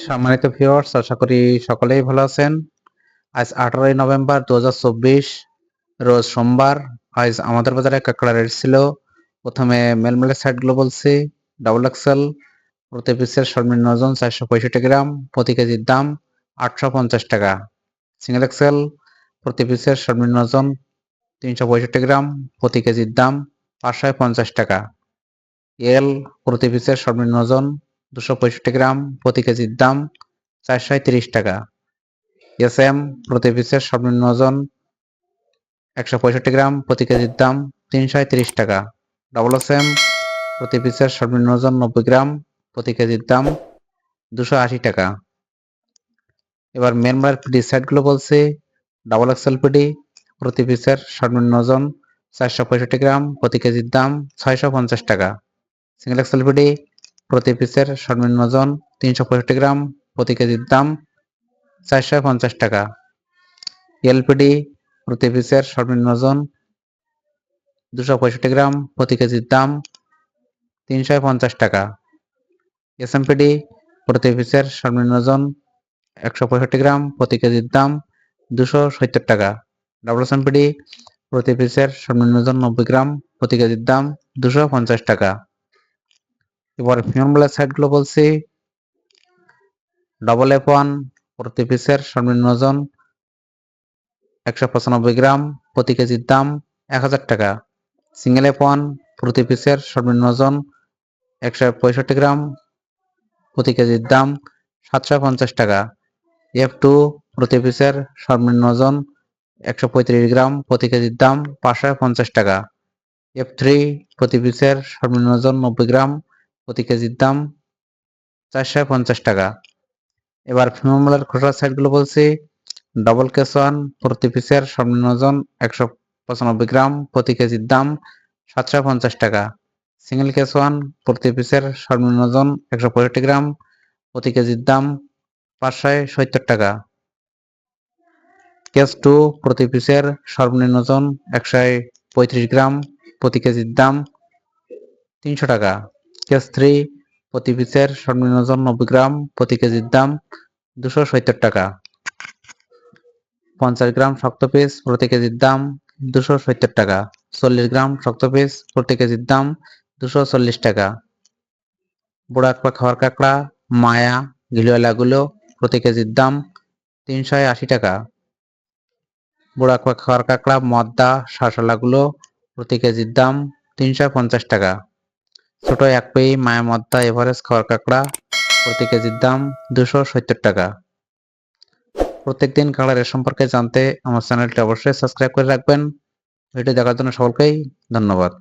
সম্মানিত ভিউয়ার্স, আশা করি সকলেই ভালো আছেন। আজ 18ই নভেম্বর 2024 রোজ সোমবার। আজ আমাদের বাজারে কাঁকড়া রেট ছিল প্রথমে মেলমেলের সাইডগুলো বলছি। ডাবল এক্সেল প্রতি পিসের সর্বনিম্ন ওজন 465 গ্রাম, প্রতি কেজির দাম 850 টাকা। সিঙ্গেল এক্সেল প্রতি পিসের সর্বনিম্ন ওজন 365 গ্রাম, প্রতি কেজির দাম 550 টাকা। এল প্রতি পিসের সর্বনিম্ন ওজন 265 গ্রাম, প্রতি কেজির দাম 430 টাকা। এস এম প্রতি পিসের সর্বনিম্ন ওজন 165 গ্রাম, প্রতি কেজির দাম 330 টাকা। ডাবল এস এম প্রতি পিসের সর্বনিম্ন ওজন 90 গ্রাম, প্রতি কেজির দাম 280 টাকা। এবার মেনমার পিডি সেটগুলো বলছি। ডাবল এক্সেল পিডি প্রতি পিসের সর্বনিম্ন ওজন 465 গ্রাম, প্রতি কেজির দাম 650 টাকা। সিঙ্গেল এক্সেল পিডি প্রতি পিসের সর্বনিম্ন ওজন 365 গ্রাম, প্রতি কেজির দাম 450 টাকা। এলপিডি প্রতি পিসের সর্বনিম্ন ওজন 265 গ্রাম, প্রতি কেজির দাম 350 টাকা। এসএমপিডি প্রতি পিসের সর্বনিম্ন ওজন 165 গ্রাম, প্রতি কেজির দাম 270 টাকা। ডাবল এসএমপিডি প্রতি পিসের সর্বনিম্ন ওজন 90 গ্রাম, প্রতি কেজির দাম 250 টাকা। এবার ফিউনবেলার সাইডগুলো বলছি। ডাবল F1 প্রতি পিসের সর্বনিম্ন ওজন 195 গ্রাম, প্রতি কেজির দাম 1000 টাকা। সিঙ্গেল F1 প্রতি পিসের সর্বনিম্ন ওজন 165 গ্রাম, প্রতি কেজির দাম 750 টাকা। F2 প্রতি পিসের সর্বনিম্ন ওজন 135 গ্রাম, প্রতি কেজির দাম 550 টাকা। F3 প্রতি পিসের সর্বনিম্ন ওজন 90 গ্রাম, প্রতি কেজির দাম 450 টাকা। এবার ফিউনবেলার খোসা সাইডগুলো বলছি। ডাবল কেস1 প্রতি পিসের সর্বনিম্ন ওজন 195 গ্রাম, প্রতি কেজির দাম 750 টাকা। সিঙ্গেল কেস1 প্রতি পিসের সর্বনিম্ন ওজন 165 গ্রাম, প্রতি কেজির দাম 570 টাকা। কেস2 প্রতি পিসের সর্বনিম্ন ওজন 135 গ্রাম, প্রতি কেজির দাম 300 টাকা। কেস3 প্রতি পিসের সর্বনিম্ন ওজন 90 গ্রাম, প্রতি কেজির দাম 270 টাকা। 50 গ্রাম শক্ত পিস প্রতি কেজির দাম 270 টাকা। 40 গ্রাম শক্ত পিস প্রতি কেজির দাম 240 টাকা। বুড়া খাওয়ার কাঁকড়া মায়া গিলওয়ালাগুলো প্রতি কেজির দাম 380 টাকা। বুড়া খাওয়ার কাঁকড়া মদ্দা শাঁসালাগুলো প্রতি কেজির দাম 350 টাকা। ছোট এক পেই মায়া মদ্দা এভারেজ খাওয়ার কাঁকড়া প্রতি কেজির দাম 270 টাকা। প্রত্যেকদিন কাঁকড়া রেট সম্পর্কে জানতে আমার চ্যানেলটি অবশ্যই সাবস্ক্রাইব করে রাখবেন। ভিডিও দেখার জন্য সকলকেই ধন্যবাদ।